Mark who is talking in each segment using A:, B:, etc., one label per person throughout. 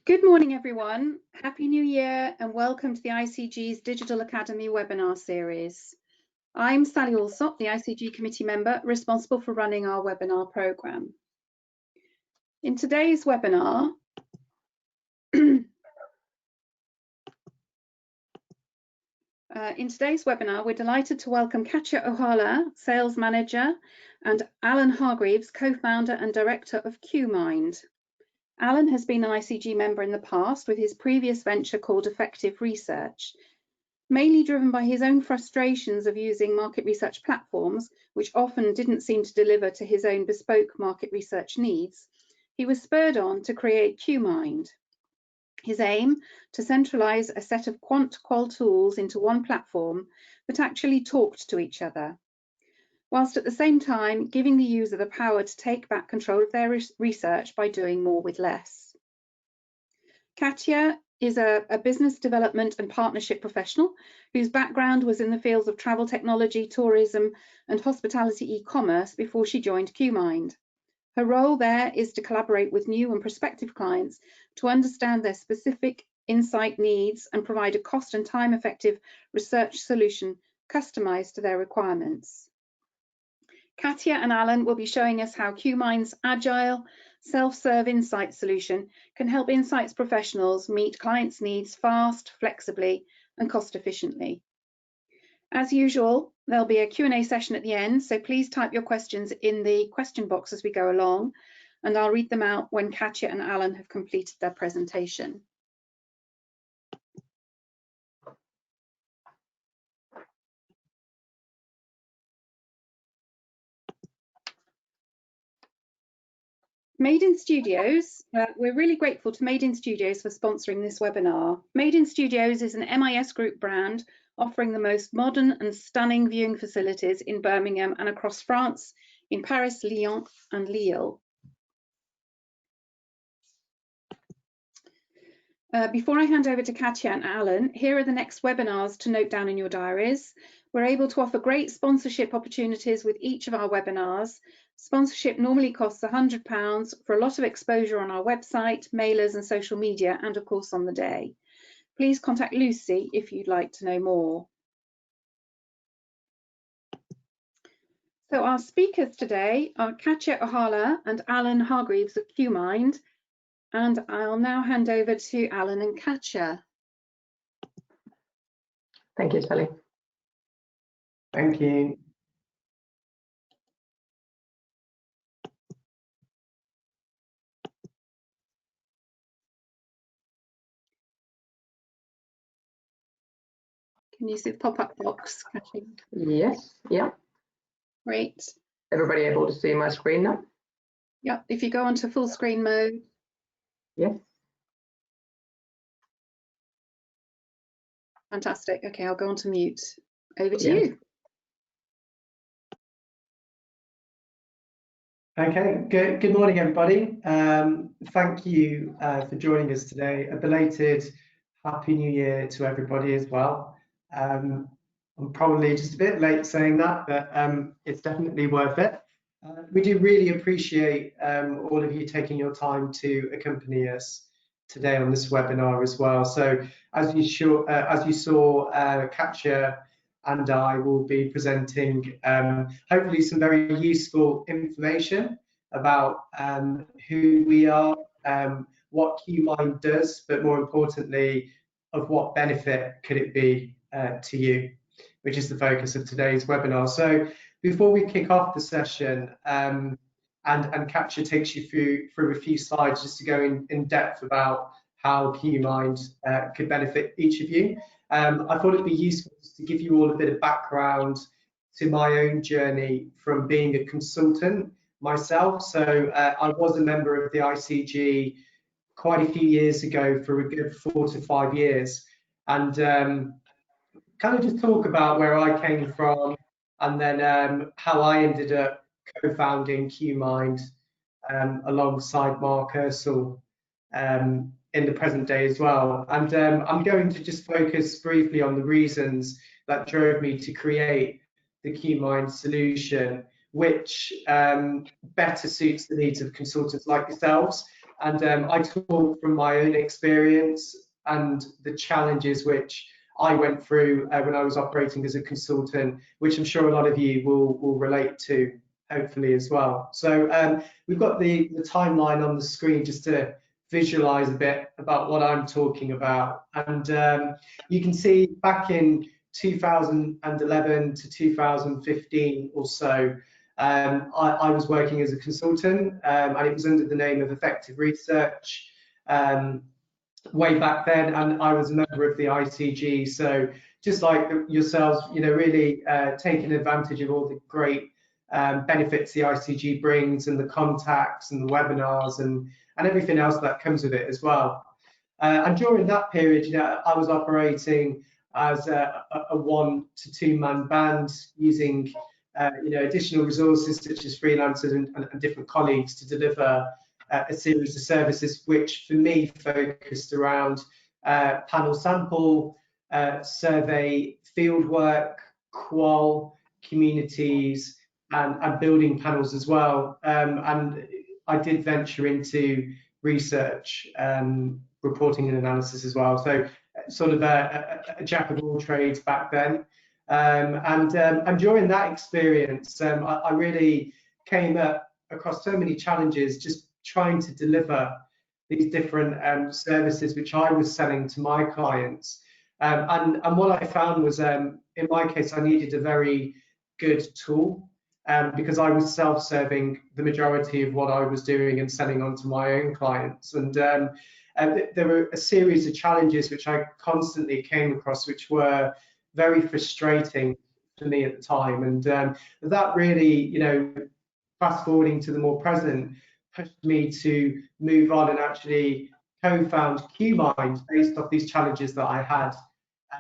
A: Good morning, everyone. Happy New Year and welcome to the ICG's Digital Academy webinar series. I'm Sally Allsop, the ICG committee member responsible for running our webinar programme. In today's webinar, we're delighted to welcome Katja Ohala, Sales Manager, and Alan Hargreaves, Co-founder and Director of QuMind. Alan has been an ICG member in the past with his previous venture called Effective Research. Mainly driven by his own frustrations of using market research platforms, which often didn't seem to deliver to his own bespoke market research needs, he was spurred on to create QuMind. His aim, to centralize a set of quant-qual tools into one platform that actually talked to each other, whilst at the same time giving the user the power to take back control of their research by doing more with less. Katja is a business development and partnership professional whose background was in the fields of travel technology, tourism, and hospitality e-commerce before she joined QuMind. Her role there is to collaborate with new and prospective clients to understand their specific insight needs and provide a cost and time-effective research solution customized to their requirements. Katja and Alan will be showing us how QuMind's agile, self-serve insight solution can help insights professionals meet clients' needs fast, flexibly, and cost efficiently. As usual, there'll be a Q&A session at the end, so please type your questions in the question box as we go along, and I'll read them out when Katja and Alan have completed their presentation. Made in Studios, we're really grateful to Made in Studios for sponsoring this webinar. Made in Studios is an MIS Group brand offering the most modern and stunning viewing facilities in Birmingham and across France, in Paris, Lyon and Lille. Before I hand over to Katja and Alan, here are the next webinars to note down in your diaries. We're able to offer great sponsorship opportunities with each of our webinars. Sponsorship normally costs £100 for a lot of exposure on our website, mailers and social media, and of course on the day. Please contact Lucy if you'd like to know more. So our speakers today are Katja Ohala and Alan Hargreaves of QuMind, and I'll now hand over to Alan and Katja.
B: Thank you, Sally.
C: Thank you.
A: Can you see the pop-up box, Katja?
B: Yes, yeah.
A: Great.
B: Everybody able to see my screen now?
A: Yep, if you go onto full screen mode.
B: Yes.
A: Fantastic. Okay, I'll go on to mute. Over to you.
C: Okay, good morning, everybody. Thank you for joining us today. A belated Happy New Year to everybody as well. I'm probably just a bit late saying that, but it's definitely worth it. We do really appreciate all of you taking your time to accompany us today on this webinar as well. So as you saw, Katja and I will be presenting hopefully some very useful information about who we are, what QuMind does, but more importantly, of what benefit could it be to you, which is the focus of today's webinar. So before we kick off the session, and Katja takes you through a few slides just to go in depth about how QuMind could benefit each of you, I thought it'd be useful to give you all a bit of background to my own journey from being a consultant myself. So I was a member of the ICG quite a few years ago for a good 4 to 5 years, and kind of just talk about where I came from and then how I ended up co-founding QuMind alongside Mark Ursel in the present day as well. And I'm going to just focus briefly on the reasons that drove me to create the QuMind solution, which better suits the needs of consultants like yourselves. And I talk from my own experience and the challenges which I went through when I was operating as a consultant, which I'm sure a lot of you will relate to, hopefully, as well. So we've got the timeline on the screen just to visualize a bit about what I'm talking about. And you can see back in 2011 to 2015 or so, I was working as a consultant, and it was under the name of Effective Research way back then, and I was a member of the ICG. So just like yourselves, really taking advantage of all the great benefits the ICG brings, and the contacts and the webinars and everything else that comes with it as well. And during that period, I was operating as a 1 to 2 man band using additional resources such as freelancers and different colleagues to deliver a series of services which for me focused around panel sample, survey fieldwork, qual, communities, and building panels as well. And I did venture into research, reporting and analysis as well. So sort of a jack of all trades back then. And during that experience, I really came across so many challenges just trying to deliver these different services which I was selling to my clients. And what I found was, in my case, I needed a very good tool because I was self-serving the majority of what I was doing and selling on to my own clients. And there were a series of challenges which I constantly came across, which were very frustrating for me at the time. And that really, fast forwarding to the more present, pushed me to move on and actually co-found QuMind based off these challenges that I had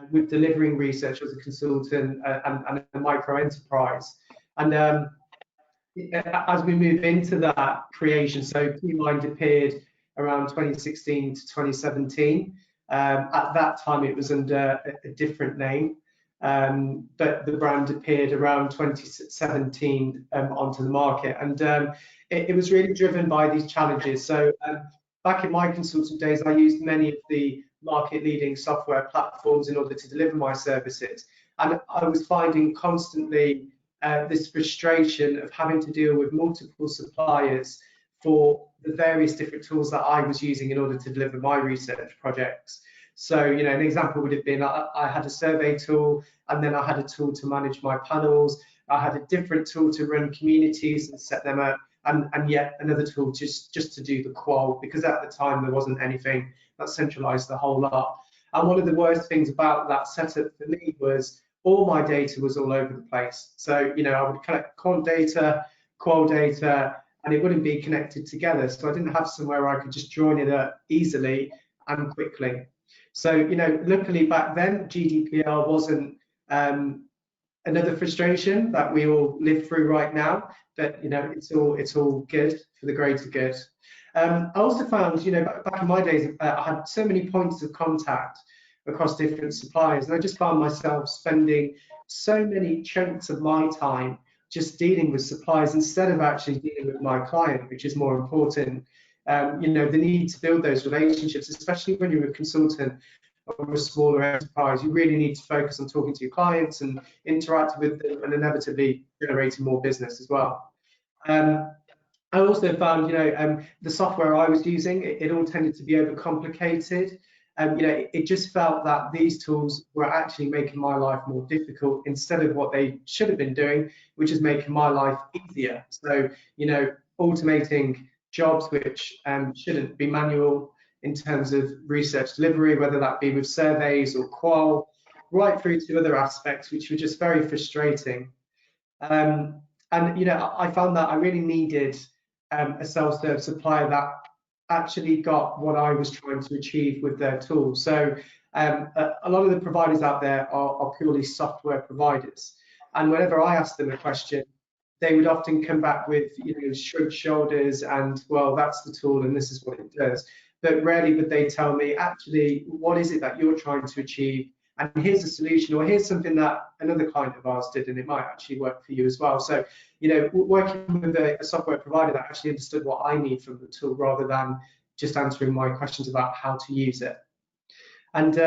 C: with delivering research as a consultant and a micro enterprise. And as we move into that creation, so QuMind appeared around 2016 to 2017. At that time, it was under a different name, but the brand appeared around 2017 onto the market. And it was really driven by these challenges. So back in my consultant days, I used many of the market-leading software platforms in order to deliver my services. And I was finding constantly this frustration of having to deal with multiple suppliers for the various different tools that I was using in order to deliver my research projects. So, an example would have been I had a survey tool, and then I had a tool to manage my panels. I had a different tool to run communities and set them up, and yet another tool just to do the qual, because at the time there wasn't anything that centralized the whole lot. And one of the worst things about that setup for me was all my data was all over the place. So, I would collect quant data, qual data, and it wouldn't be connected together. So I didn't have somewhere where I could just join it up easily and quickly. So, luckily back then, GDPR wasn't another frustration that we all live through right now, but it's all good for the greater good. I also found, back in my days, I had so many points of contact across different suppliers, and I just found myself spending so many chunks of my time just dealing with suppliers instead of actually dealing with my client, which is more important. The need to build those relationships, especially when you're a consultant or a smaller enterprise, you really need to focus on talking to your clients and interacting with them, and inevitably generating more business as well. I also found, the software I was using, it all tended to be overcomplicated. It just felt that these tools were actually making my life more difficult instead of what they should have been doing, which is making my life easier. So, automating jobs which shouldn't be manual in terms of research delivery, whether that be with surveys or qual, right through to other aspects, which were just very frustrating. And I found that I really needed a self-serve supplier that actually got what I was trying to achieve with their tool. So a lot of the providers out there are purely software providers, and whenever I asked them a question, they would often come back with shrugged shoulders and, well, that's the tool and this is what it does. But rarely would they tell me, actually, what is it that you're trying to achieve, and here's a solution, or here's something that another client of ours did and it might actually work for you as well. So working with a software provider that actually understood what I need from the tool, rather than just answering my questions about how to use it. And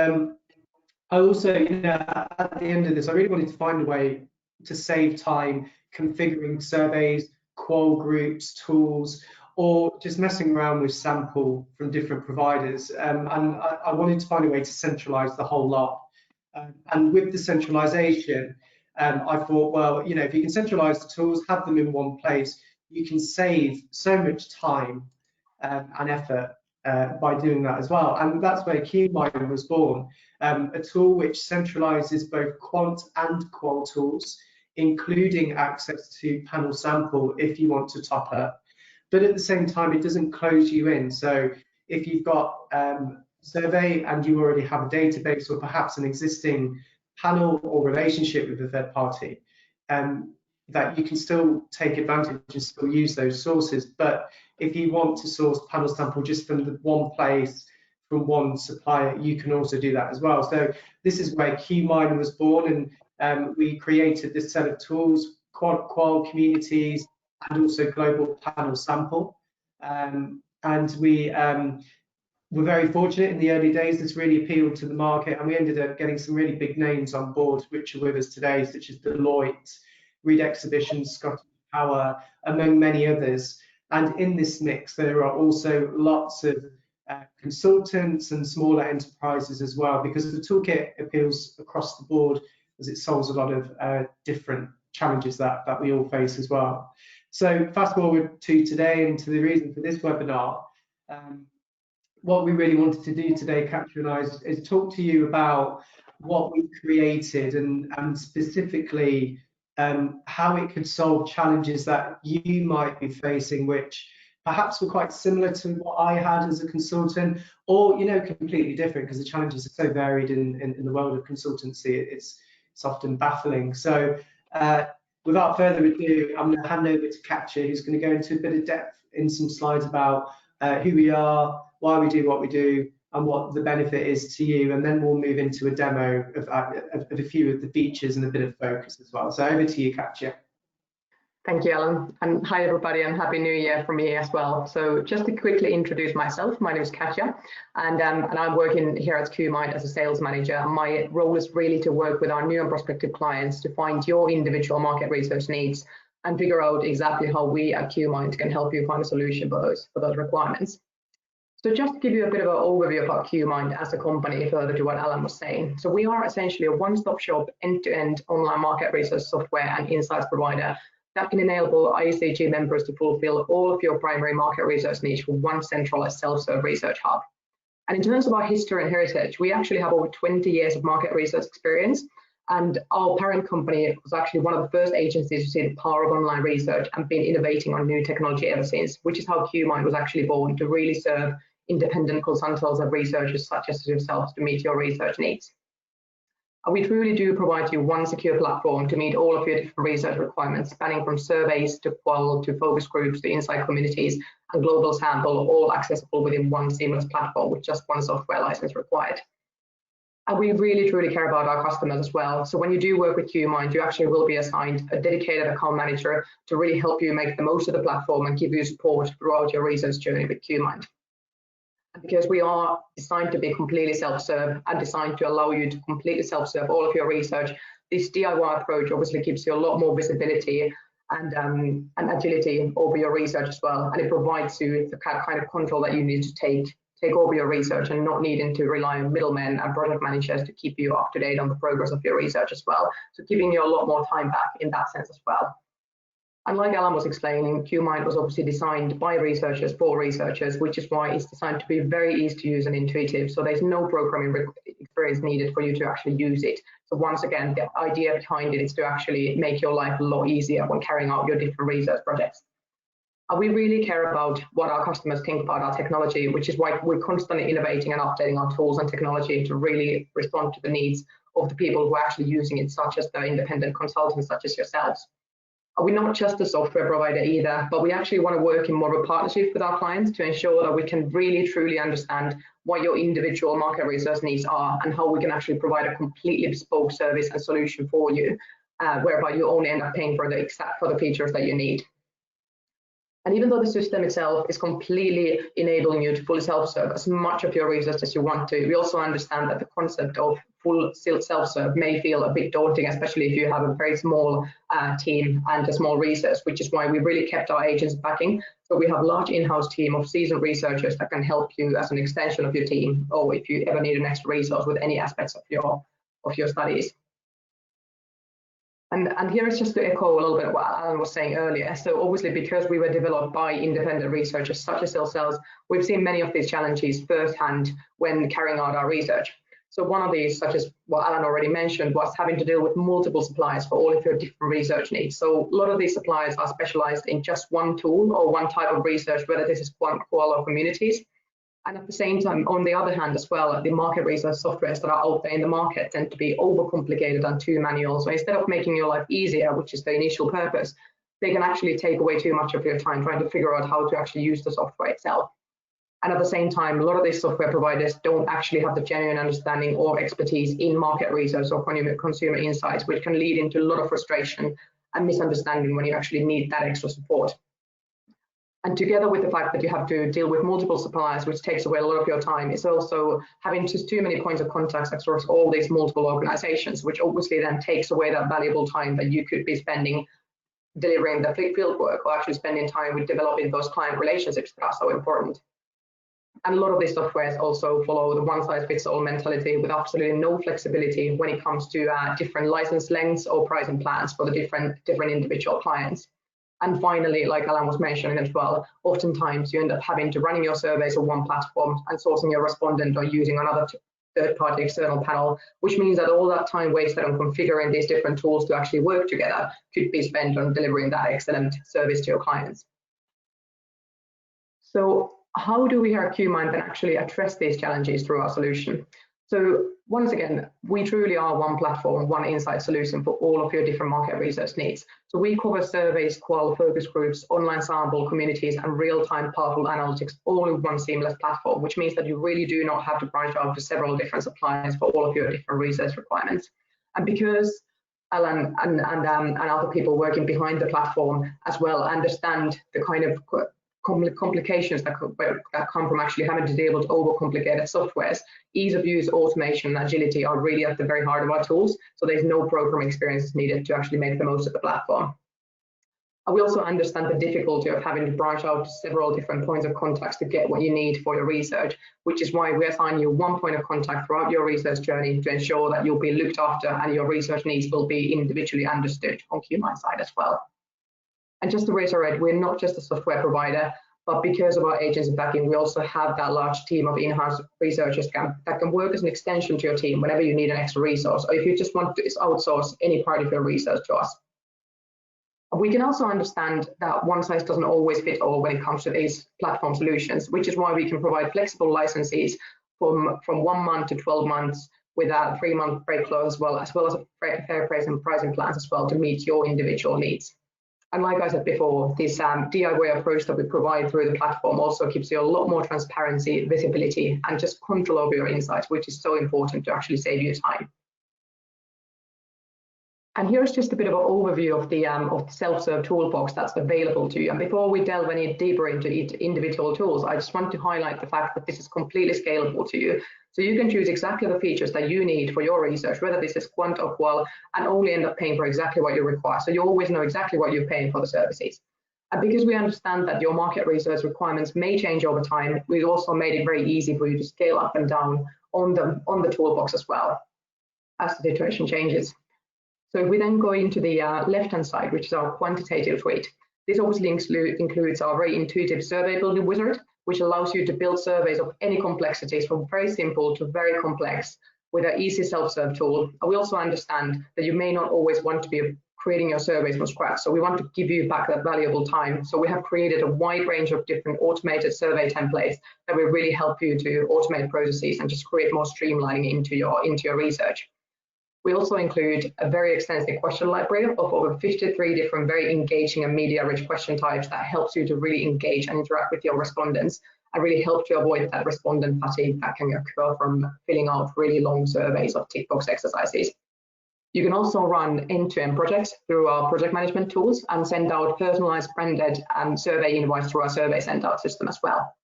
C: I also, at the end of this, I really wanted to find a way to save time configuring surveys, qual groups, tools, or just messing around with sample from different providers. And I wanted to find a way to centralize the whole lot. And with the centralization, I thought, well, if you can centralize the tools, have them in one place, you can save so much time and effort by doing that as well. And that's where QuMind was born, a tool which centralizes both quant and qual tools, including access to panel sample if you want to top up. But at the same time, it doesn't close you in. So if you've got survey and you already have a database or perhaps an existing panel or relationship with a third party, that you can still take advantage and still use those sources. But if you want to source panel sample just from the one place, from one supplier, you can also do that as well. So this is where QuMind was born, and we created this set of tools, qual communities, and also global panel sample. And we were very fortunate in the early days. This really appealed to the market, and we ended up getting some really big names on board, which are with us today, such as Deloitte, Reed Exhibitions, Scottish Power, among many others. And in this mix, there are also lots of consultants and smaller enterprises as well, because the toolkit appeals across the board as it solves a lot of different challenges that we all face as well. So fast forward to today and to the reason for this webinar. What we really wanted to do today, Katja and I, is talk to you about what we've created and specifically how it could solve challenges that you might be facing, which perhaps were quite similar to what I had as a consultant, or completely different, because the challenges are so varied in the world of consultancy. It's often baffling. So without further ado, I'm going to hand over to Katja, who's going to go into a bit of depth in some slides about who we are, why we do what we do, and what the benefit is to you, and then we'll move into a demo of a few of the features and a bit of focus as well. So over to you, Katja.
B: Thank you, Alan, and hi everybody, and Happy New Year from me as well. So just to quickly introduce myself, my name is Katja, and I'm working here at QuMind as a sales manager. My role is really to work with our new and prospective clients to find your individual market research needs and figure out exactly how we at QuMind can help you find a solution for those requirements. So just to give you a bit of an overview about QuMind as a company, further to what Alan was saying. So we are essentially a one-stop shop, end-to-end online market research software and insights provider that can enable ICG members to fulfill all of your primary market research needs with one centralized self-serve research hub. And in terms of our history and heritage, we actually have over 20 years of market research experience. And our parent company was actually one of the first agencies to see the power of online research and been innovating on new technology ever since, which is how QuMind was actually born, to really serve independent consultants and researchers such as yourselves to meet your research needs. And we truly do provide you one secure platform to meet all of your different research requirements, spanning from surveys to qual to focus groups to insight communities and global sample, all accessible within one seamless platform with just one software license required. And we really truly care about our customers as well. So when you do work with QuMind, you actually will be assigned a dedicated account manager to really help you make the most of the platform and give you support throughout your research journey with QuMind. Because we are designed to be completely self-serve and designed to allow you to completely self-serve all of your research, this DIY approach obviously gives you a lot more visibility and agility over your research as well, and it provides you the kind of control that you need to take over your research and not needing to rely on middlemen and project managers to keep you up to date on the progress of your research as well. So giving you a lot more time back in that sense as well. And like Alan was explaining, QuMind was obviously designed by researchers for researchers, which is why it's designed to be very easy to use and intuitive. So there's no programming experience needed for you to actually use it. So once again, the idea behind it is to actually make your life a lot easier when carrying out your different research projects. And we really care about what our customers think about our technology, which is why we're constantly innovating and updating our tools and technology to really respond to the needs of the people who are actually using it, such as the independent consultants, such as yourselves. We're not just a software provider either, but we actually want to work in more of a partnership with our clients to ensure that we can really truly understand what your individual market research needs are and how we can actually provide a completely bespoke service and solution for you, whereby you only end up paying for the features that you need. And even though the system itself is completely enabling you to fully self-serve as much of your research as you want to, we also understand that the concept of full self-serve may feel a bit daunting, especially if you have a very small team and a small research, which is why we really kept our agents backing. So we have a large in-house team of seasoned researchers that can help you as an extension of your team, or if you ever need an extra resource with any aspects of your studies. And here is just to echo a little bit what Alan was saying earlier. So obviously, because we were developed by independent researchers such as ourselves, we've seen many of these challenges firsthand when carrying out our research. So one of these, such as what Alan already mentioned, was having to deal with multiple suppliers for all of your different research needs. So a lot of these suppliers are specialized in just one tool or one type of research, whether this is qual or communities. And at the same time, on the other hand as well, the market research softwares that are out there in the market tend to be overcomplicated and too manual. So instead of making your life easier, which is the initial purpose, they can actually take away too much of your time trying to figure out how to actually use the software itself. And at the same time, a lot of these software providers don't actually have the genuine understanding or expertise in market research or consumer insights, which can lead into a lot of frustration and misunderstanding when you actually need that extra support. And together with the fact that you have to deal with multiple suppliers, which takes away a lot of your time, it's also having just too many points of contact across all these multiple organizations, which obviously then takes away that valuable time that you could be spending delivering the field work or actually spending time with developing those client relationships that are so important. And a lot of these softwares also follow the one-size-fits-all mentality with absolutely no flexibility when it comes to different license lengths or pricing plans for the different individual clients. And finally, like Alan was mentioning as well, oftentimes you end up having to running your surveys on one platform and sourcing your respondent or using another third-party external panel, which means that all that time wasted on configuring these different tools to actually work together could be spent on delivering that excellent service to your clients. So how do we here at QuMind then actually address these challenges through our solution? So once again, we truly are one platform, one insight solution for all of your different market research needs. So we cover surveys, qual, focus groups, online sample, communities, and real-time powerful analytics all in one seamless platform, which means that you really do not have to branch out to several different suppliers for all of your different research requirements. And because Alan and other people working behind the platform as well understand the kind of complications that come from actually having to deal with overcomplicated softwares, ease of use, automation, and agility are really at the very heart of our tools. So there's no programming experience needed to actually make the most of the platform. And we also understand the difficulty of having to branch out to several different points of contact to get what you need for your research, which is why we assign you one point of contact throughout your research journey to ensure that you'll be looked after and your research needs will be individually understood on QuMind side as well. And just to reiterate, we're not just a software provider, but because of our agency backing, we also have that large team of in-house researchers that can work as an extension to your team whenever you need an extra resource, or if you just want to outsource any part of your research to us. We can also understand that one size doesn't always fit all when it comes to these platform solutions, which is why we can provide flexible licenses from 1 month to 12 months with a 3-month break clause as well as a fair price and pricing plans as well to meet your individual needs. And like I said before, this DIY approach that we provide through the platform also gives you a lot more transparency, visibility, and just control over your insights, which is so important to actually save you time. And here's just a bit of an overview of the Selfserve toolbox that's available to you. And before we delve any deeper into each individual tools, I just want to highlight the fact that this is completely scalable to you. So you can choose exactly the features that you need for your research, whether this is quant or qual, and only end up paying for exactly what you require. So you always know exactly what you're paying for the services. And because we understand that your market research requirements may change over time, we've also made it very easy for you to scale up and down on the toolbox as well as the situation changes. So if we then go into the left-hand side, which is our quantitative suite, this obviously includes our very intuitive survey building wizard, which allows you to build surveys of any complexities from very simple to very complex with an easy self-serve tool. And we also understand that you may not always want to be creating your surveys from scratch. So we want to give you back that valuable time. So we have created a wide range of different automated survey templates that will really help you to automate processes and just create more streamlining into your research. We also include a very extensive question library of over 53 different very engaging and media-rich question types that helps you to really engage and interact with your respondents and really help to avoid that respondent fatigue that can occur from filling out really long surveys of tick box exercises. You can also run end-to-end projects through our project management tools and send out personalized branded survey invites through our survey send out system as well.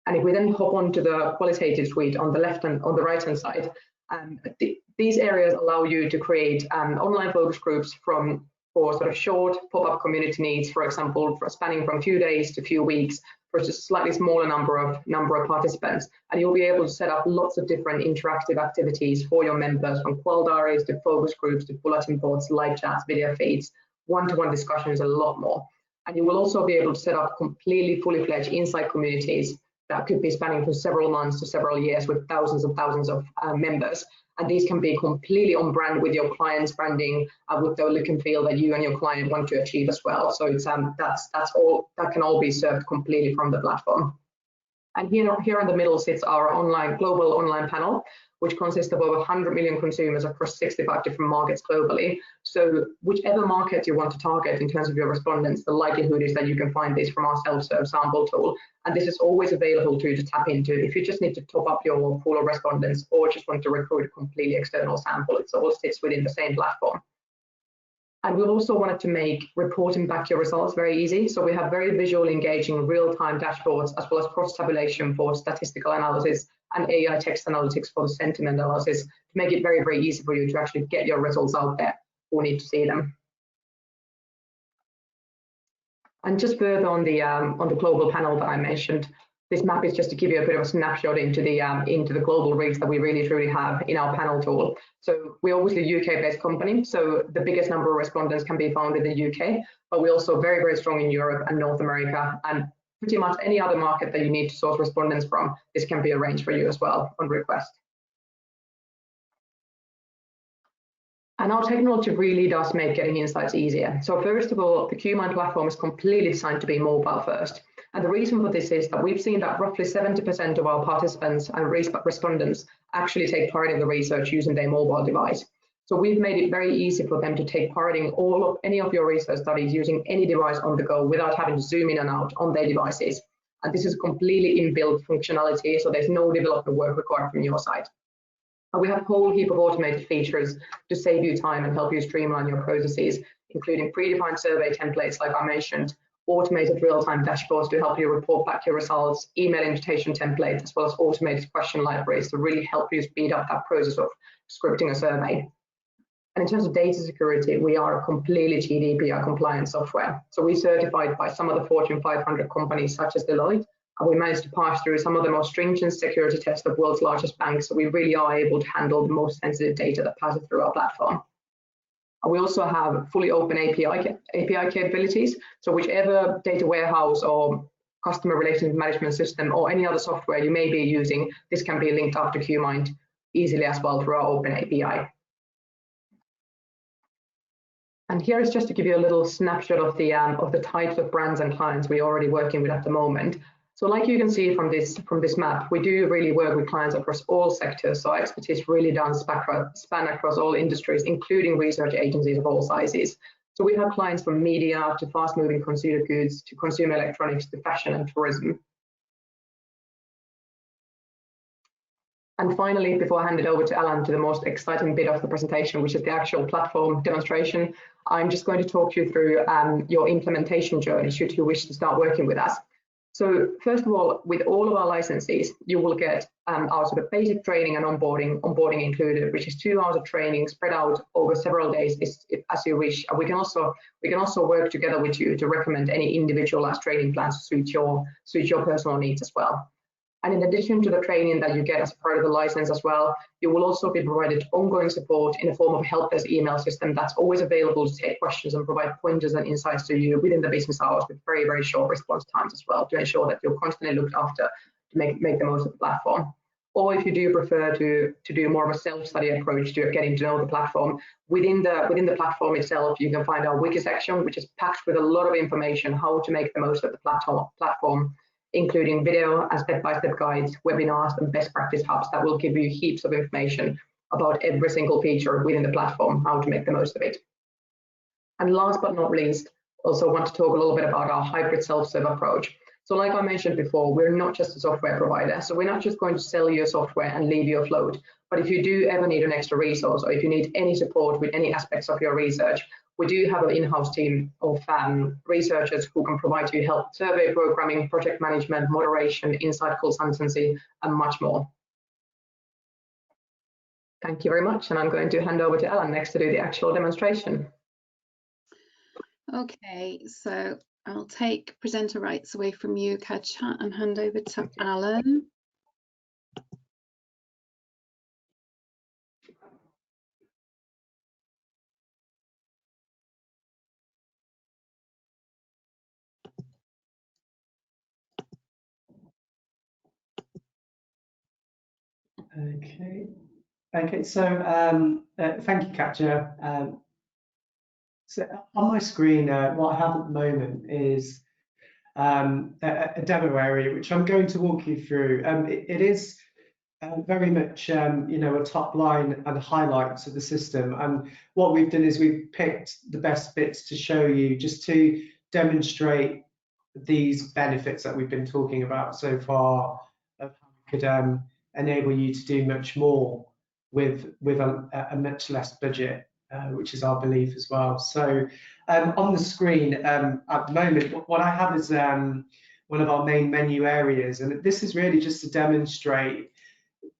B: And if we then hop onto the qualitative suite on the left and on the right hand side, these areas allow you to create online focus groups for sort of short pop-up community needs, for example, for spanning from a few days to a few weeks, for just a slightly smaller number of participants. And you'll be able to set up lots of different interactive activities for your members, from qual diaries to focus groups to bulletin boards, live chats, video feeds, one-to-one discussions, a lot more. And you will also be able to set up completely fully fledged insight communities that could be spanning from several months to several years with thousands and thousands of members. And these can be completely on brand with your client's branding, with the look and feel that you and your client want to achieve as well. So it's that's all that can all be served completely from the platform. And here in the middle sits our global online panel, which consists of over 100 million consumers across 65 different markets globally. So whichever market you want to target in terms of your respondents, the likelihood is that you can find this from our self-serve sample tool. And this is always available to you to tap into if you just need to top up your pool of respondents or just want to recruit a completely external sample. It all sits within the same platform. And we've also wanted to make reporting back your results very easy. So we have very visual, engaging, real-time dashboards, as well as cross-tabulation for statistical analysis and AI text analytics for the sentiment analysis, to make it very, very easy for you to actually get your results out there who need to see them. And just further on the global panel that I mentioned, this map is just to give you a bit of a snapshot into the global reach that we really truly have in our panel tool. So we're obviously a UK-based company, so the biggest number of respondents can be found in the UK, but we're also very, very strong in Europe and North America, and pretty much any other market that you need to source respondents from, this can be arranged for you as well on request. And our technology really does make getting insights easier. So first of all, the QuMind platform is completely designed to be mobile first. And the reason for this is that we've seen that roughly 70% of our participants and respondents actually take part in the research using their mobile device. So we've made it very easy for them to take part in any of your research studies using any device on the go without having to zoom in and out on their devices. And this is completely inbuilt functionality, so there's no development work required from your side. And we have a whole heap of automated features to save you time and help you streamline your processes, including predefined survey templates, like I mentioned, automated real-time dashboards to help you report back your results, email invitation templates, as well as automated question libraries to really help you speed up that process of scripting a survey. And in terms of data security, we are a completely GDPR compliant software. So we're certified by some of the Fortune 500 companies such as Deloitte, and we managed to pass through some of the most stringent security tests of world's largest banks. So we really are able to handle the most sensitive data that passes through our platform. And we also have fully open API capabilities. So whichever data warehouse or customer relations management system or any other software you may be using, this can be linked up to QuMind easily as well through our open API. And here is just to give you a little snapshot of the types of brands and clients we're already working with at the moment. So like you can see from this map, we do really work with clients across all sectors. So our expertise really does span across all industries, including research agencies of all sizes. So we have clients from media to fast-moving consumer goods to consumer electronics to fashion and tourism. And finally, before I hand it over to Alan to the most exciting bit of the presentation, which is the actual platform demonstration, I'm just going to talk you through your implementation journey should you wish to start working with us. So first of all, with all of our licensees, you will get our sort of basic training and onboarding included, which is 2 hours of training spread out over several days as you wish. And we can also work together with you to recommend any individualized training plans to suit your personal needs as well. And in addition to the training that you get as part of the license as well, you will also be provided ongoing support in the form of a help desk email system that's always available to take questions and provide pointers and insights to you within the business hours with very, very short response times as well to ensure that you're constantly looked after to make the most of the platform. Or if you do prefer to do more of a self-study approach to getting to know the platform, within the platform itself, you can find our wiki section, which is packed with a lot of information how to make the most of the platform, including video and step-by-step guides, webinars, and best practice hubs that will give you heaps of information about every single feature within the platform, how to make the most of it. And last but not least, also want to talk a little bit about our hybrid self-serve approach. So like I mentioned before, we're not just a software provider. So we're not just going to sell you a software and leave you afloat. But if you do ever need an extra resource, or if you need any support with any aspects of your research, we do have an in-house team of researchers who can provide you help, survey programming, project management, moderation, insight consultancy, and much more. Thank you very much. And I'm going to hand over to Alan next to do the actual demonstration.
A: Okay, so I'll take presenter rights away from you, Katja, and hand over to Alan.
C: Okay, so thank you, Katja. So on my screen, what I have at the moment is a demo area, which I'm going to walk you through. It is very much, you know, a top line and highlights of the system. And what we've done is we've picked the best bits to show you, just to demonstrate these benefits that we've been talking about so far, of how we could enable you to do much more with a much less budget, which is our belief as well. So on the screen at the moment, what I have is one of our main menu areas, and this is really just to demonstrate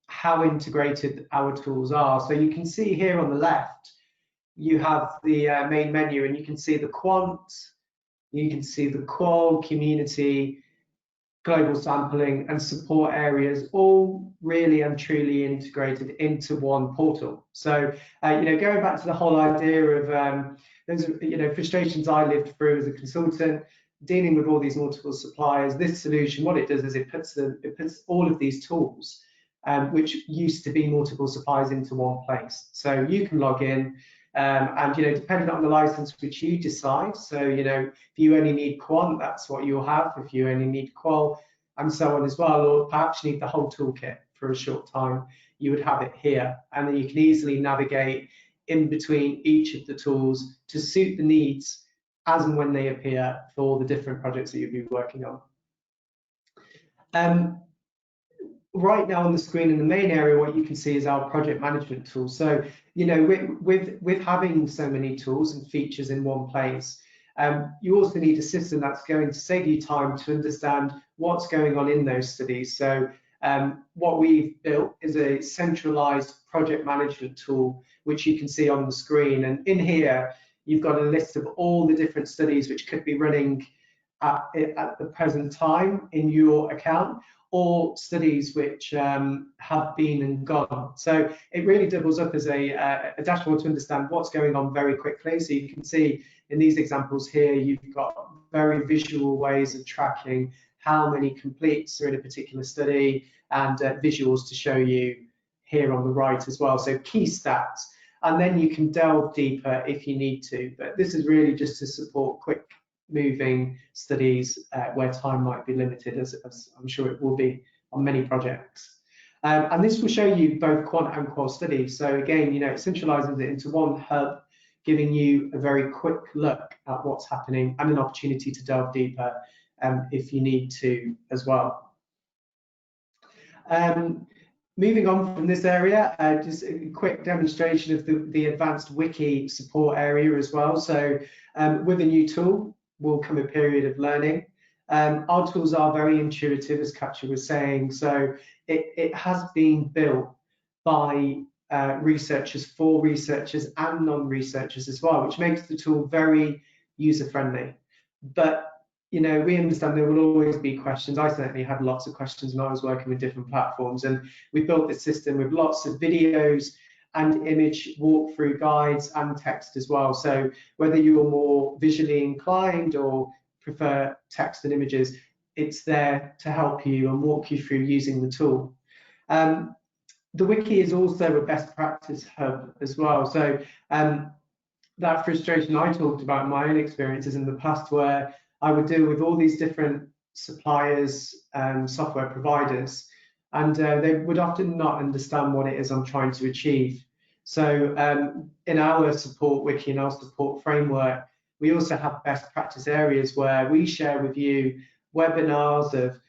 C: how integrated our tools are. So you can see here on the left, you have the main menu, and you can see the quant, you can see the qual, community, global sampling, and support areas, all really and truly integrated into one portal. So, you know, going back to the whole idea of those, you know, frustrations I lived through as a consultant, dealing with all these multiple suppliers, this solution, what it does is it puts all of these tools, which used to be multiple suppliers, into one place. So you can log in, and, you know, depending on the license which you decide, so, you know, if you only need quant, that's what you'll have. If you only need qual, and so on as well, or perhaps you need the whole toolkit for a short time, you would have it here. And then you can easily navigate in between each of the tools to suit the needs as and when they appear for the different projects that you'll be working on. Right now on the screen in the main area, what you can see is our project management tool. So, you know, with having so many tools and features in one place, you also need a system that's going to save you time to understand what's going on in those studies. So what we've built is a centralized project management tool, which you can see on the screen. And in here, you've got a list of all the different studies which could be running at the present time in your account, or studies which have been and gone. So it really doubles up as a dashboard to understand what's going on very quickly. So you can see in these examples here, you've got very visual ways of tracking how many completes are in a particular study, and visuals to show you here on the right as well. So key stats, and then you can delve deeper if you need to. But this is really just to support quick moving studies where time might be limited, as I'm sure it will be on many projects. And this will show you both quant and qual studies. So again, you know, it centralizes it into one hub, giving you a very quick look at what's happening and an opportunity to delve deeper if you need to as well. Moving on from this area, just a quick demonstration of the advanced wiki support area as well. So with a new tool will come a period of learning. Our tools are very intuitive, as Katja was saying, so it has been built by researchers for researchers and non-researchers as well, which makes the tool very user-friendly. But you know, we understand there will always be questions. I certainly had lots of questions when I was working with different platforms, and we built this system with lots of videos and image walkthrough guides and text as well. So whether you're more visually inclined or prefer text and images, it's there to help you and walk you through using the tool. The wiki is also a best practice hub as well. So that frustration I talked about in my own experiences in the past, where I would deal with all these different suppliers, software providers, and they would often not understand what it is I'm trying to achieve. So in our support wiki and our support framework, we also have best practice areas where we share with you webinars, of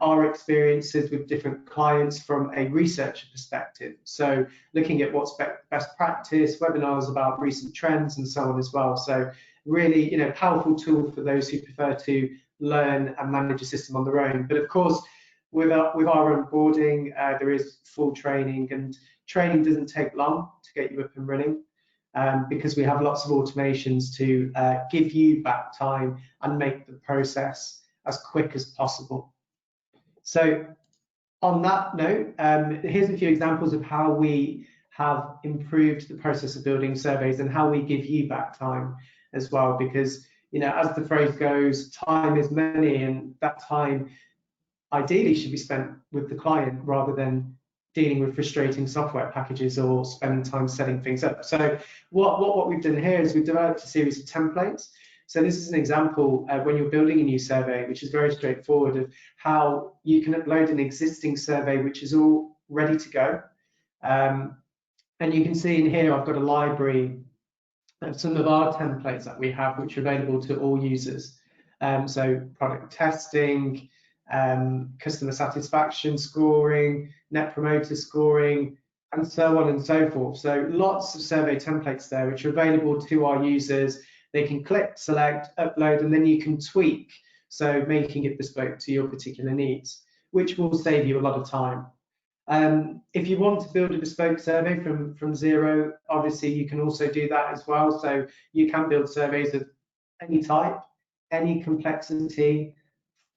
C: our experiences with different clients from a researcher perspective. So looking at what's best practice, webinars about recent trends and so on as well. So really, powerful tool for those who prefer to learn and manage a system on their own. But of course, with our onboarding, there is full training, and training doesn't take long to get you up and running, because we have lots of automations to give you back time and make the process as quick as possible. So on that note, here's a few examples of how we have improved the process of building surveys and how we give you back time as well, because as the phrase goes, time is money, and that time ideally should be spent with the client rather than dealing with frustrating software packages or spending time setting things up. So what we've done here is we've developed a series of templates. So this is an example when you're building a new survey, which is very straightforward, of how you can upload an existing survey which is all ready to go. And you can see in here I've got a library of some of our templates that we have, which are available to all users. So product testing, customer satisfaction scoring, net promoter scoring, and so on and so forth. So lots of survey templates there which are available to our users. They can click, select, upload, and then you can tweak, so making it bespoke to your particular needs, which will save you a lot of time. If you want to build a bespoke survey from zero, obviously you can also do that as well. So you can build surveys of any type, any complexity,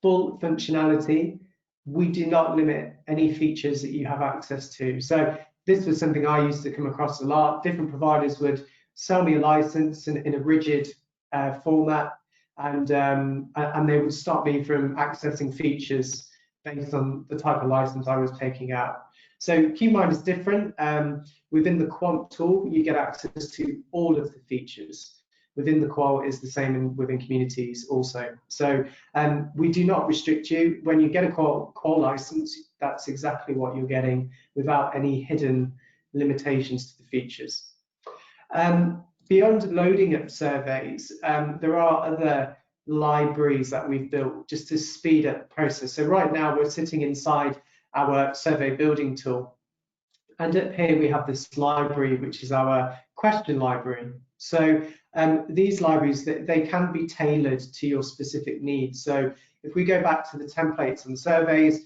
C: full functionality. We do not limit any features that you have access to. So this was something I used to come across a lot. Different providers would sell me a license in a rigid format, and they would stop me from accessing features based on the type of license I was taking out. So QuMind is different. Within the Quant tool, you get access to all of the features. Within the Qual is the same within communities also. So we do not restrict you. When you get a Qual license, that's exactly what you're getting without any hidden limitations to the features. Beyond loading up surveys, there are other libraries that we've built just to speed up the process. So right now we're sitting inside our survey building tool, and up here we have this library which is our question library. So these libraries, they can be tailored to your specific needs. So if we go back to the templates and surveys,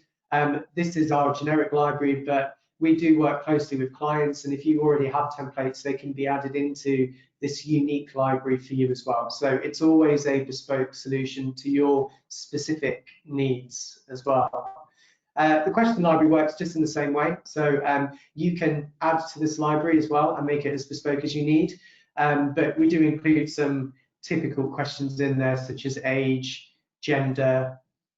C: this is our generic library, but we do work closely with clients, and if you already have templates, they can be added into this unique library for you as well. So it's always a bespoke solution to your specific needs as well. The question library works just in the same way. So you can add to this library as well and make it as bespoke as you need. But we do include some typical questions in there, such as age, gender,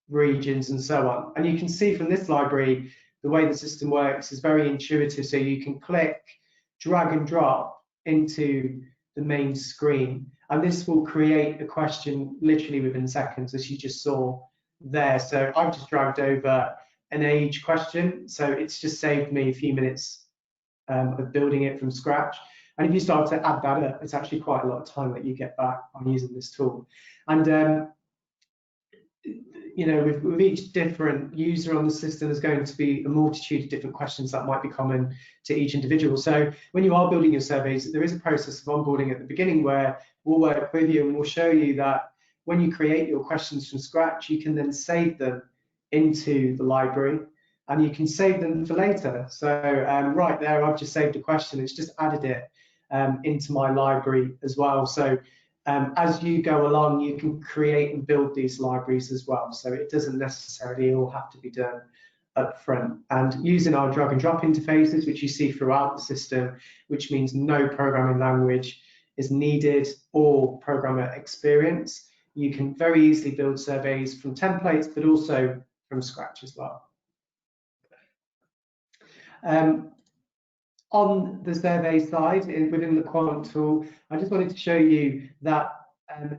C: regions, and so on. And you can see from this library, the way the system works is very intuitive. So you can click, drag and drop into the main screen, and this will create a question literally within seconds, as you just saw there. So I've just dragged over an age question, so it's just saved me a few minutes of building it from scratch. And if you start to add that up, it's actually quite a lot of time that you get back on using this tool. And with each different user on the system, there's going to be a multitude of different questions that might be common to each individual. So when you are building your surveys, there is a process of onboarding at the beginning where we'll work with you and we'll show you that when you create your questions from scratch, you can then save them into the library, and you can save them for later. So right there, I've just saved a question. It's just added it into my library as well. So as you go along, you can create and build these libraries as well. So it doesn't necessarily all have to be done up front. And using our drag and drop interfaces, which you see throughout the system, which means no programming language is needed or programmer experience, you can very easily build surveys from templates, but also from scratch as well. On the survey side, within the Quant tool, I just wanted to show you that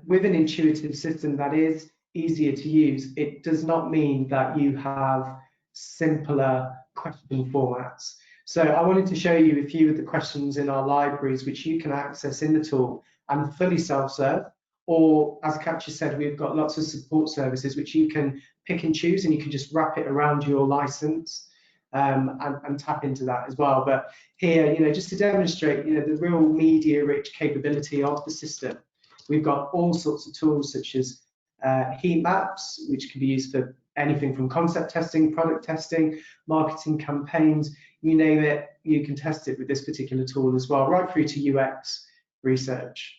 C: with an intuitive system that is easier to use, it does not mean that you have simpler question formats. So I wanted to show you a few of the questions in our libraries which you can access in the tool and fully self-serve, or as Katja said, we've got lots of support services which you can pick and choose, and you can just wrap it around your license and tap into that as well. But here, just to demonstrate, the real media-rich capability of the system, we've got all sorts of tools such as heat maps, which can be used for anything from concept testing, product testing, marketing campaigns, you name it, you can test it with this particular tool as well, right through to UX research.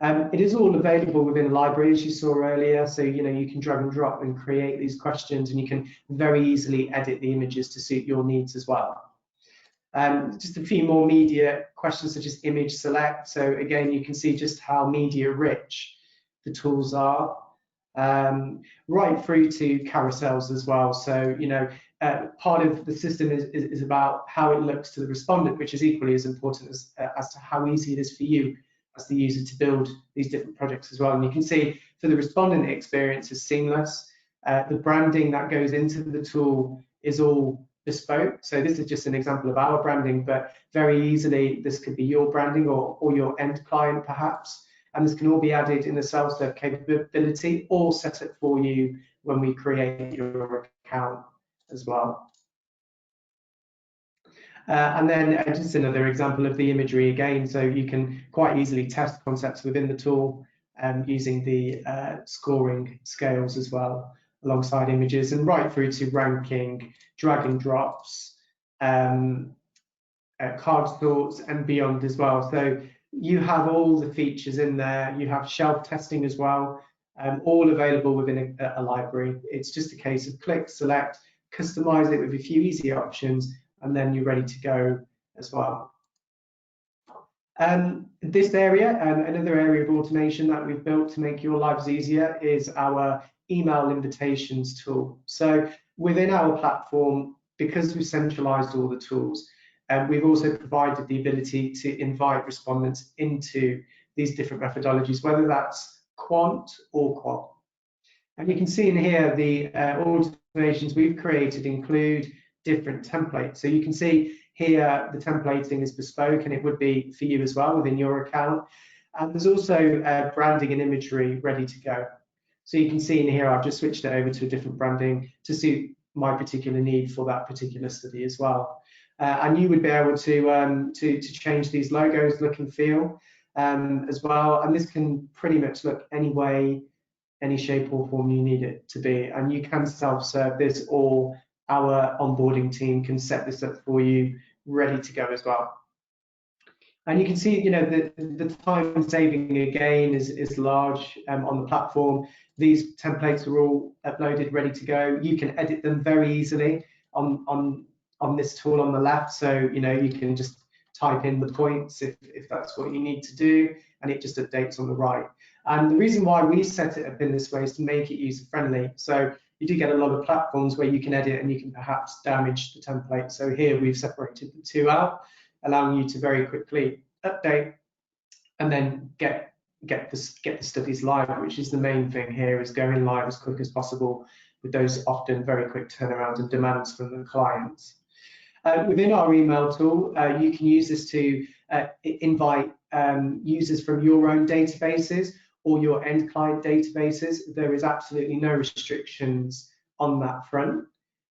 C: It is all available within a library, as you saw earlier, so you can drag and drop and create these questions, and you can very easily edit the images to suit your needs as well. Just a few more media questions such as image select. So again, you can see just how media rich the tools are, right through to carousels as well. So part of the system is about how it looks to the respondent, which is equally as important as to how easy it is for you as the user to build these different projects as well. And you can see for the respondent, the experience is seamless. The branding that goes into the tool is all bespoke. So this is just an example of our branding, but very easily this could be your branding or your end client perhaps. And this can all be added in the self-serve capability, all set up for you when we create your account as well. And then just another example of the imagery again, so you can quite easily test concepts within the tool using the scoring scales as well alongside images, and right through to ranking, drag and drops, card sorts and beyond as well. So you have all the features in there. You have shelf testing as well, all available within a library. It's just a case of click, select, customize it with a few easy options, and then you're ready to go as well. This area, another area of automation that we've built to make your lives easier, is our email invitations tool. So within our platform, because we've centralized all the tools, we've also provided the ability to invite respondents into these different methodologies, whether that's quant or qual. And you can see in here the automations we've created include different templates. So you can see here the templating is bespoke, and it would be for you as well within your account. And there's also branding and imagery ready to go. So you can see in here I've just switched it over to a different branding to suit my particular need for that particular study as well. And you would be able to change these logos look and feel as well. And this can pretty much look any way, any shape or form you need it to be. And you can self-serve this, or our onboarding team can set this up for you, ready to go as well. And you can see, the time saving again is large on the platform. These templates are all uploaded, ready to go. You can edit them very easily on this tool on the left. So, you can just type in the points if that's what you need to do, and it just updates on the right. And the reason why we set it up in this way is to make it user friendly. So you do get a lot of platforms where you can edit and you can perhaps damage the template. So here we've separated the two out, allowing you to very quickly update and then get the studies live, which is the main thing here, is going live as quick as possible with those often very quick turnarounds and demands from the clients. Within our email tool, you can use this to invite users from your own databases or your end client databases. There is absolutely no restrictions on that front.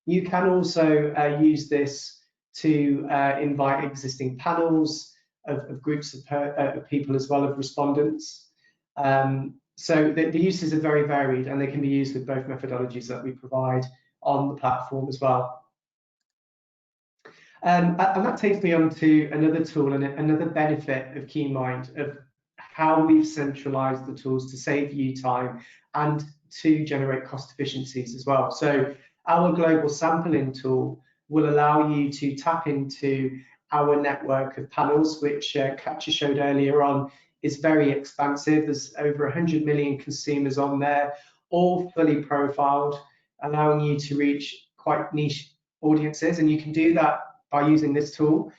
C: You can also use this to invite existing panels of groups of people as well, of respondents. So the uses are very varied, and they can be used with both methodologies that we provide on the platform as well. And that takes me on to another tool and another benefit of QuMind, of how we've centralized the tools to save you time and to generate cost efficiencies as well. So our global sampling tool will allow you to tap into our network of panels, which Katja showed earlier on, is very expansive. There's over 100 million consumers on there, all fully profiled, allowing you to reach quite niche audiences. And you can do that by using this tool,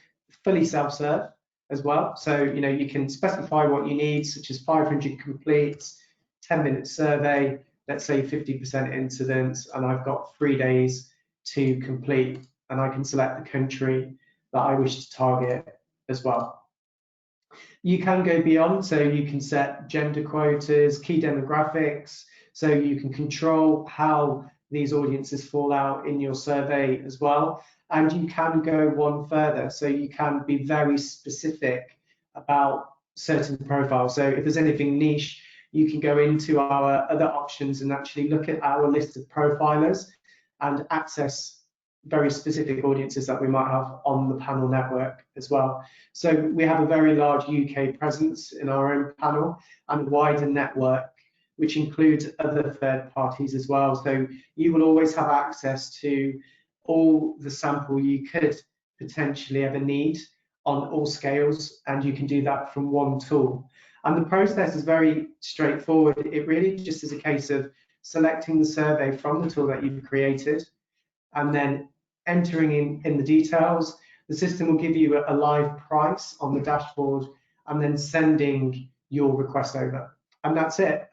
C: fully self-serve as well. So, you can specify what you need, such as 500 completes, 10-minute survey, let's say 50% incidence, and I've got 3 days to complete, and I can select the country that I wish to target as well. You can go beyond, so you can set gender quotas, key demographics, so you can control how these audiences fall out in your survey as well. And you can go one further, so you can be very specific about certain profiles. So if there's anything niche, you can go into our other options and actually look at our list of profilers and access very specific audiences that we might have on the panel network as well. So we have a very large UK presence in our own panel and a wider network, which includes other third parties as well. So you will always have access to all the sample you could potentially ever need on all scales, and you can do that from one tool. And the process is very straightforward. It really just is a case of selecting the survey from the tool that you've created, and then entering in the details. The system will give you a live price on the dashboard, and then sending your request over. And that's it.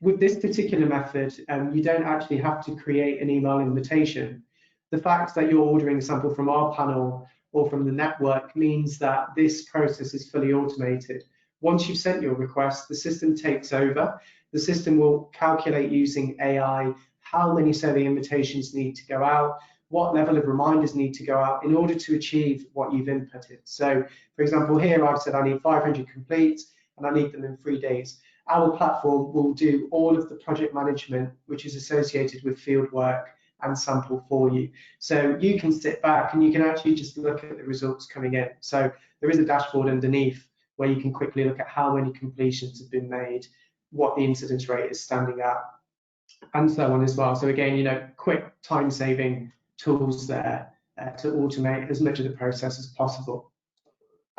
C: With this particular method, you don't actually have to create an email invitation. The fact that you're ordering a sample from our panel or from the network means that this process is fully automated. Once you've sent your request, the system takes over. The system will calculate using AI how many survey invitations need to go out, what level of reminders need to go out in order to achieve what you've inputted. So, for example, here I've said I need 500 completes and I need them in 3 days. Our platform will do all of the project management which is associated with field work and sample for you. So you can sit back and you can actually just look at the results coming in. So there is a dashboard underneath where you can quickly look at how many completions have been made, what the incidence rate is standing at, and so on as well. So again, you know, quick time-saving tools there to automate as much of the process as possible.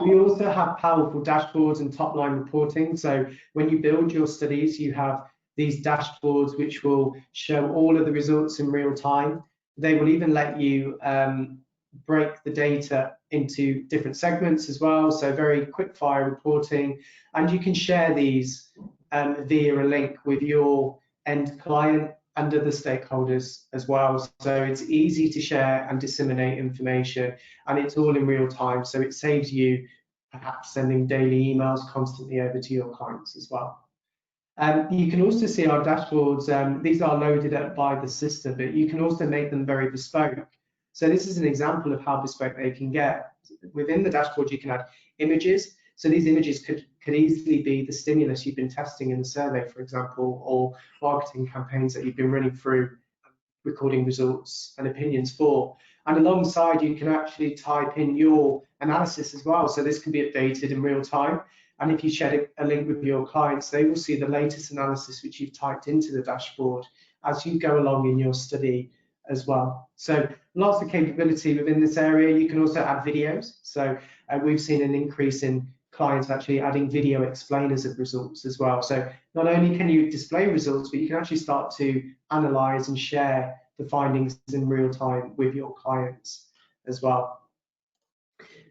C: We also have powerful dashboards and top-line reporting. So when you build your studies, you have these dashboards which will show all of the results in real time. They will even let you break the data into different segments as well. So very quick-fire reporting, and you can share these via a link with your end client and other stakeholders as well. So it's easy to share and disseminate information, and it's all in real time. So it saves you perhaps sending daily emails constantly over to your clients as well. You can also see our dashboards. These are loaded up by the system, but you can also make them very bespoke. So this is an example of how bespoke they can get. Within the dashboard, you can add images. So these images could easily be the stimulus you've been testing in the survey, for example, or marketing campaigns that you've been running through, recording results and opinions for. And alongside, you can actually type in your analysis as well. So this can be updated in real time. And if you share a link with your clients, they will see the latest analysis which you've typed into the dashboard as you go along in your study as well. So lots of capability within this area. You can also add videos. So we've seen an increase in clients actually adding video explainers of results as well. So not only can you display results, but you can actually start to analyze and share the findings in real time with your clients as well.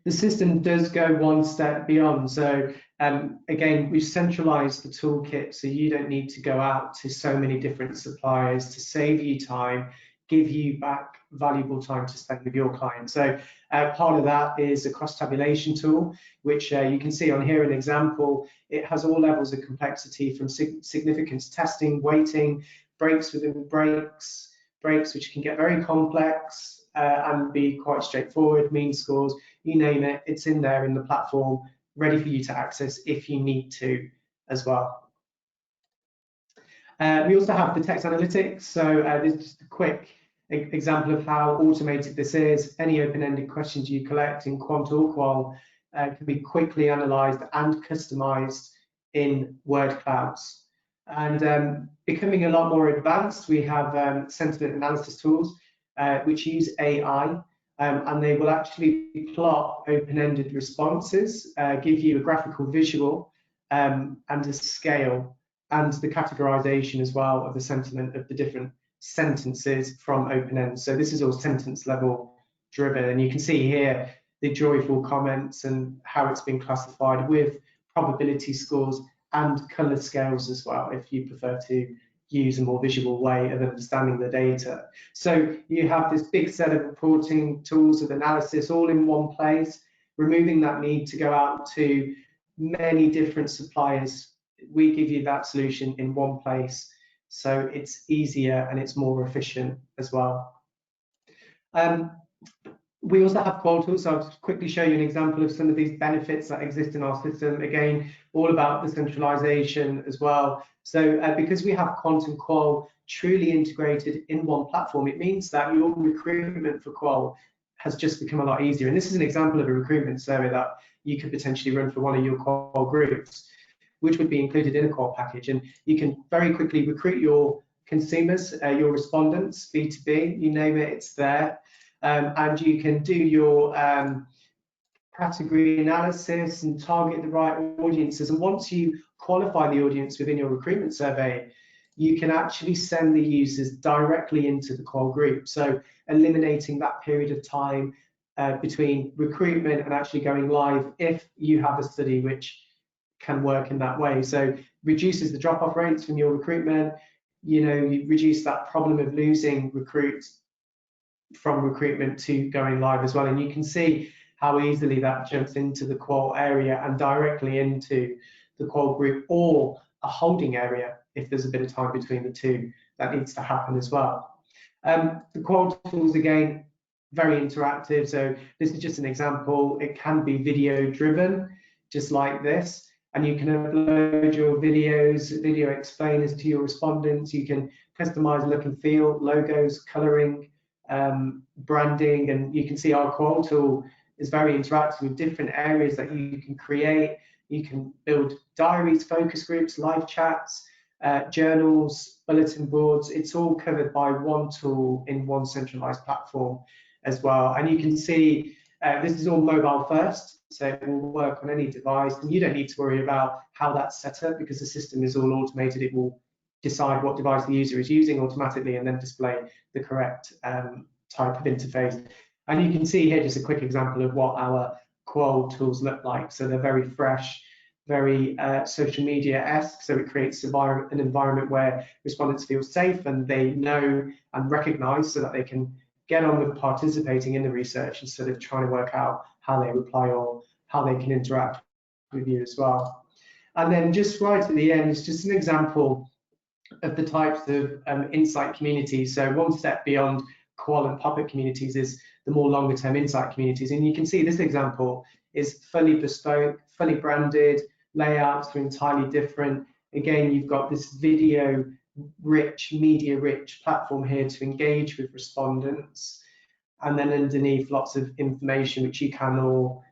C: The system does go one step beyond. So again, we've centralized the toolkit so you don't need to go out to so many different suppliers to save you time, give you back valuable time to spend with your clients. So part of that is a cross-tabulation tool, which you can see on here an example. It has all levels of complexity from significance testing, weighting, breaks within breaks which can get very complex and be quite straightforward, mean scores, you name it, it's in there in the platform, ready for you to access if you need to as well. We also have the text analytics. So this is just a quick example of how automated this is. Any open-ended questions you collect in quant or qual can be quickly analysed and customised in word clouds. And becoming a lot more advanced, we have sentiment analysis tools which use AI, and they will actually plot open-ended responses, give you a graphical visual and a scale, and the categorization as well of the sentiment of the different sentences from open-end. So this is all sentence level driven, and you can see here the joyful comments and how it's been classified with probability scores and color scales as well, if you prefer to use a more visual way of understanding the data. So you have this big set of reporting tools of analysis all in one place, removing that need to go out to many different suppliers. We give you that solution in one place, so it's easier and it's more efficient as well. We also have qual tools, so I'll just quickly show you an example of some of these benefits that exist in our system. Again, all about the centralization as well. So because we have Quant and Qual truly integrated in one platform, it means that your recruitment for Qual has just become a lot easier. And this is an example of a recruitment survey that you could potentially run for one of your Qual groups, which would be included in a Qual package. And you can very quickly recruit your consumers, your respondents, B2B, you name it, it's there. And you can do your category analysis and target the right audiences. And once you qualify the audience within your recruitment survey, you can actually send the users directly into the Qual group. So eliminating that period of time between recruitment and actually going live if you have a study which can work in that way. So reduces the drop-off rates from your recruitment. You know, you reduce that problem of losing recruits from recruitment to going live as well. And you can see how easily that jumps into the Qual area and directly into the Qual group, or a holding area if there's a bit of time between the two. That needs to happen as well. The Qual tools, again, very interactive. So this is just an example. It can be video driven, just like this. And you can upload your videos, video explainers to your respondents. You can customize look and feel, logos, coloring, branding, and you can see our Qual tool is very interactive with different areas that you can create. You can build diaries, focus groups, live chats, journals, bulletin boards. It's all covered by one tool in one centralized platform as well. And you can see this is all mobile first, so it will work on any device, and you don't need to worry about how that's set up because the system is all automated. It will decide what device the user is using automatically and then display the correct type of interface. And you can see here just a quick example of what our Qual tools look like. So they're very fresh, very social media-esque. So it creates an environment where respondents feel safe and they know and recognize, so that they can get on with participating in the research instead of trying to work out how they reply or how they can interact with you as well. And then just right at the end is just an example of the types of insight communities. So one step beyond Qual and Puppet communities is the more longer term insight communities. And you can see this example is fully bespoke, fully branded, layouts are entirely different. Again, you've got this video rich, media rich platform here to engage with respondents. And then underneath lots of information which you can all,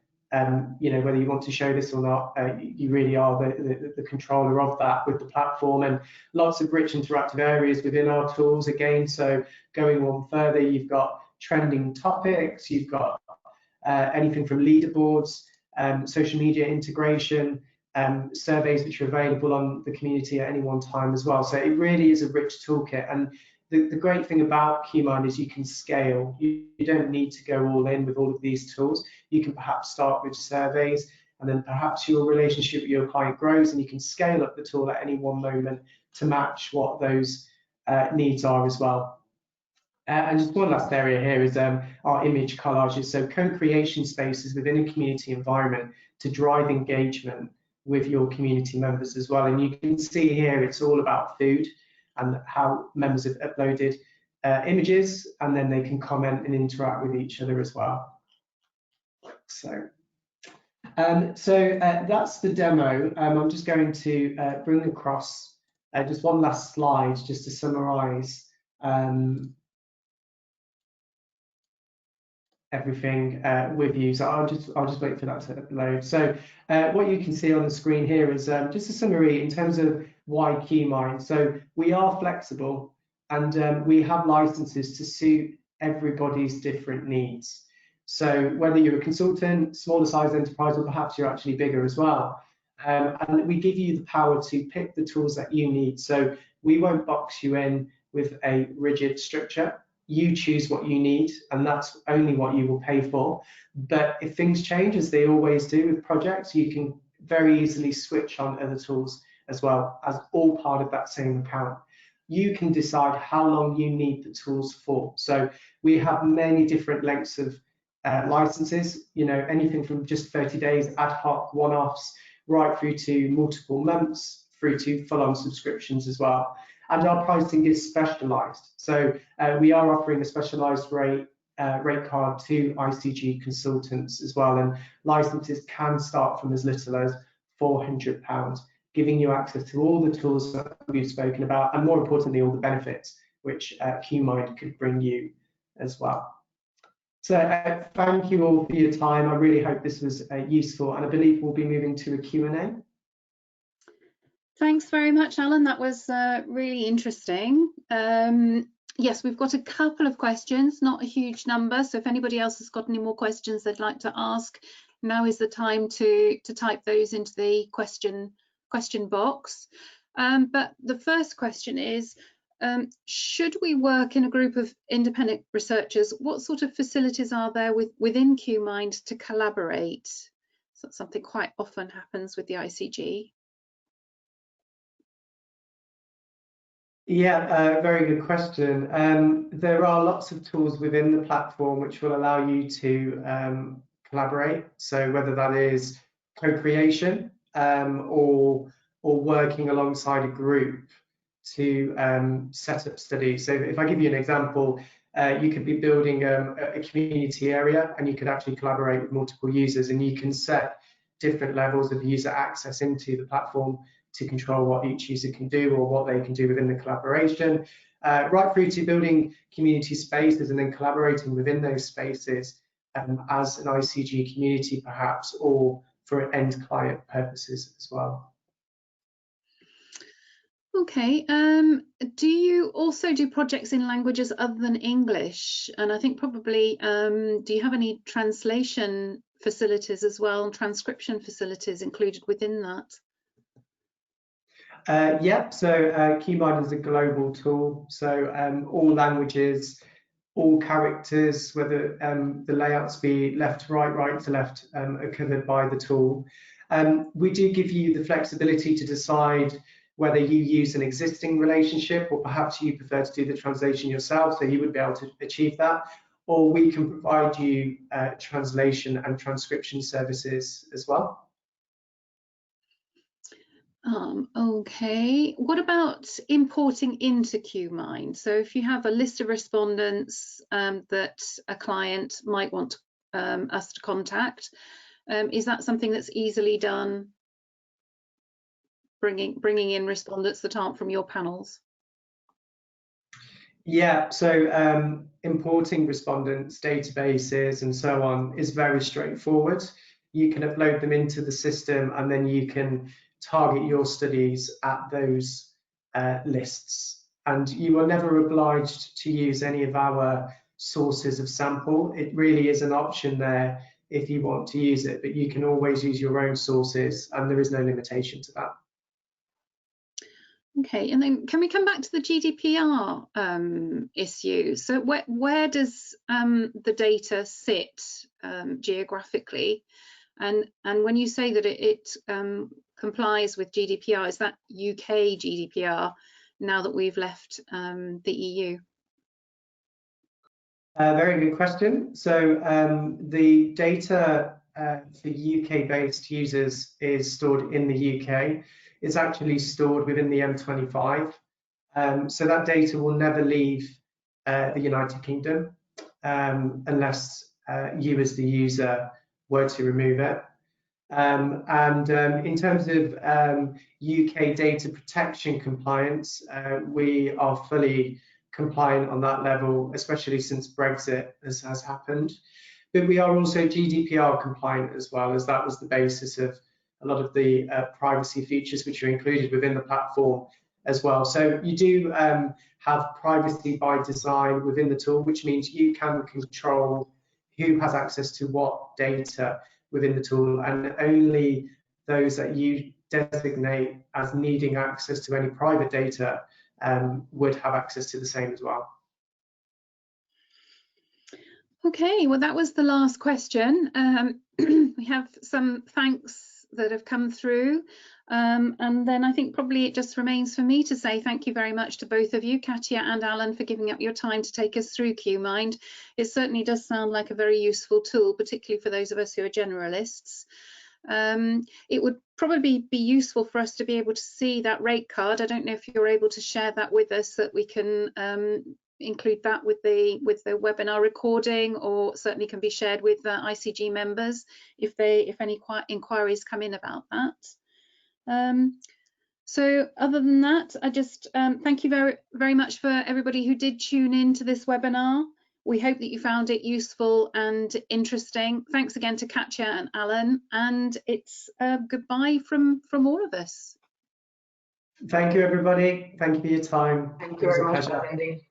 C: you know, whether you want to show this or not, you really are the controller of that with the platform, and lots of rich interactive areas within our tools again. So going on further, you've got trending topics, you've got anything from leaderboards, social media integration, surveys which are available on the community at any one time as well. So it really is a rich toolkit. And the great thing about QuMind is you can scale. You don't need to go all in with all of these tools. You can perhaps start with surveys, and then perhaps your relationship with your client grows and you can scale up the tool at any one moment to match what those needs are as well. And just one last area here is our image collages. So co-creation spaces within a community environment to drive engagement with your community members as well. And you can see here it's all about food and how members have uploaded images, and then they can comment and interact with each other as well. So that's the demo. I'm just going to bring across just one last slide just to summarize everything with you. So I'll just wait for that to upload. So what you can see on the screen here is just a summary in terms of why QuMind. So we are flexible, and we have licenses to suit everybody's different needs. So whether you're a consultant, smaller size enterprise, or perhaps you're actually bigger as well, and we give you the power to pick the tools that you need. So we won't box you in with a rigid structure. You choose what you need, and that's only what you will pay for. But if things change, as they always do with projects, you can very easily switch on other tools as well, as all part of that same account. You can decide how long you need the tools for. So we have many different lengths of licenses, you know, anything from just 30 days, ad hoc, one-offs. right through to multiple months, through to full-on subscriptions as well. And our pricing is specialised. So we are offering a specialised rate card to ICG consultants as well, and licenses can start from as little as £400, giving you access to all the tools that we've spoken about, and more importantly, all the benefits which QuMind could bring you as well. So thank you all for your time. I really hope this was useful, and I believe we'll be moving to a Q&A.
A: Thanks very much, Alan. That was really interesting. Yes, we've got a couple of questions, not a huge number. So if anybody else has got any more questions they'd like to ask, now is the time to type those into the question box. But the first question is, should we work in a group of independent researchers? What sort of facilities are there within QuMind to collaborate? So that's something quite often happens with the ICG.
C: Yeah, very good question. There are lots of tools within the platform which will allow you to collaborate. So whether that is co-creation or working alongside a group to set up studies. So if I give you an example, you could be building a community area, and you could actually collaborate with multiple users, and you can set different levels of user access into the platform to control what each user can do or what they can do within the collaboration, right through to building community spaces and then collaborating within those spaces as an ICG community perhaps, or for end client purposes as well.
A: Okay, do you also do projects in languages other than English? And I think probably, do you have any translation facilities as well, transcription facilities included within that?
C: Yep, so QuMind is a global tool, so all languages, all characters, whether the layouts be left to right, right to left, are covered by the tool. We do give you the flexibility to decide whether you use an existing relationship or perhaps you prefer to do the translation yourself, so you would be able to achieve that, or we can provide you translation and transcription services as well.
A: Okay, what about importing into QuMind? So if you have a list of respondents that a client might want us to contact, is that something that's easily done, bringing in respondents that aren't from your panels?
C: Yeah, so importing respondents, databases and so on is very straightforward. You can upload them into the system, and then you can target your studies at those lists. And you are never obliged to use any of our sources of sample. It really is an option there if you want to use it, but you can always use your own sources, and there is no limitation to that.
A: Okay, and then can we come back to the GDPR issue? So where does the data sit geographically? And when you say that it complies with GDPR, is that UK GDPR now that we've left the EU?
C: Very good question. So the data for UK-based users is stored in the UK. It's actually stored within the M25. So that data will never leave the United Kingdom unless you as the user were to remove it. In terms of UK data protection compliance, we are fully compliant on that level, especially since Brexit has happened. But we are also GDPR compliant as well, as that was the basis of a lot of the privacy features which are included within the platform as well. So you do have privacy by design within the tool, which means you can control who has access to what data within the tool, and only those that you designate as needing access to any private data would have access to the same as well.
A: Okay, well, that was the last question. We have some thanks that have come through, and then I think probably it just remains for me to say thank you very much to both of you, Katja and Alan, for giving up your time to take us through QuMind. It certainly does sound like a very useful tool, particularly for those of us who are generalists. It would probably be useful for us to be able to see that rate card. I don't know if you're able to share that with us, so that we can include that with the webinar recording, or certainly can be shared with the ICG members if any inquiries come in about that. So other than that, I just thank you very much for everybody who did tune in to this webinar. We hope that you found it useful and interesting. Thanks again to Katja and Alan, and it's goodbye from all of us.
C: Thank you, everybody. Thank you for your time.
B: Thank you very much for attending.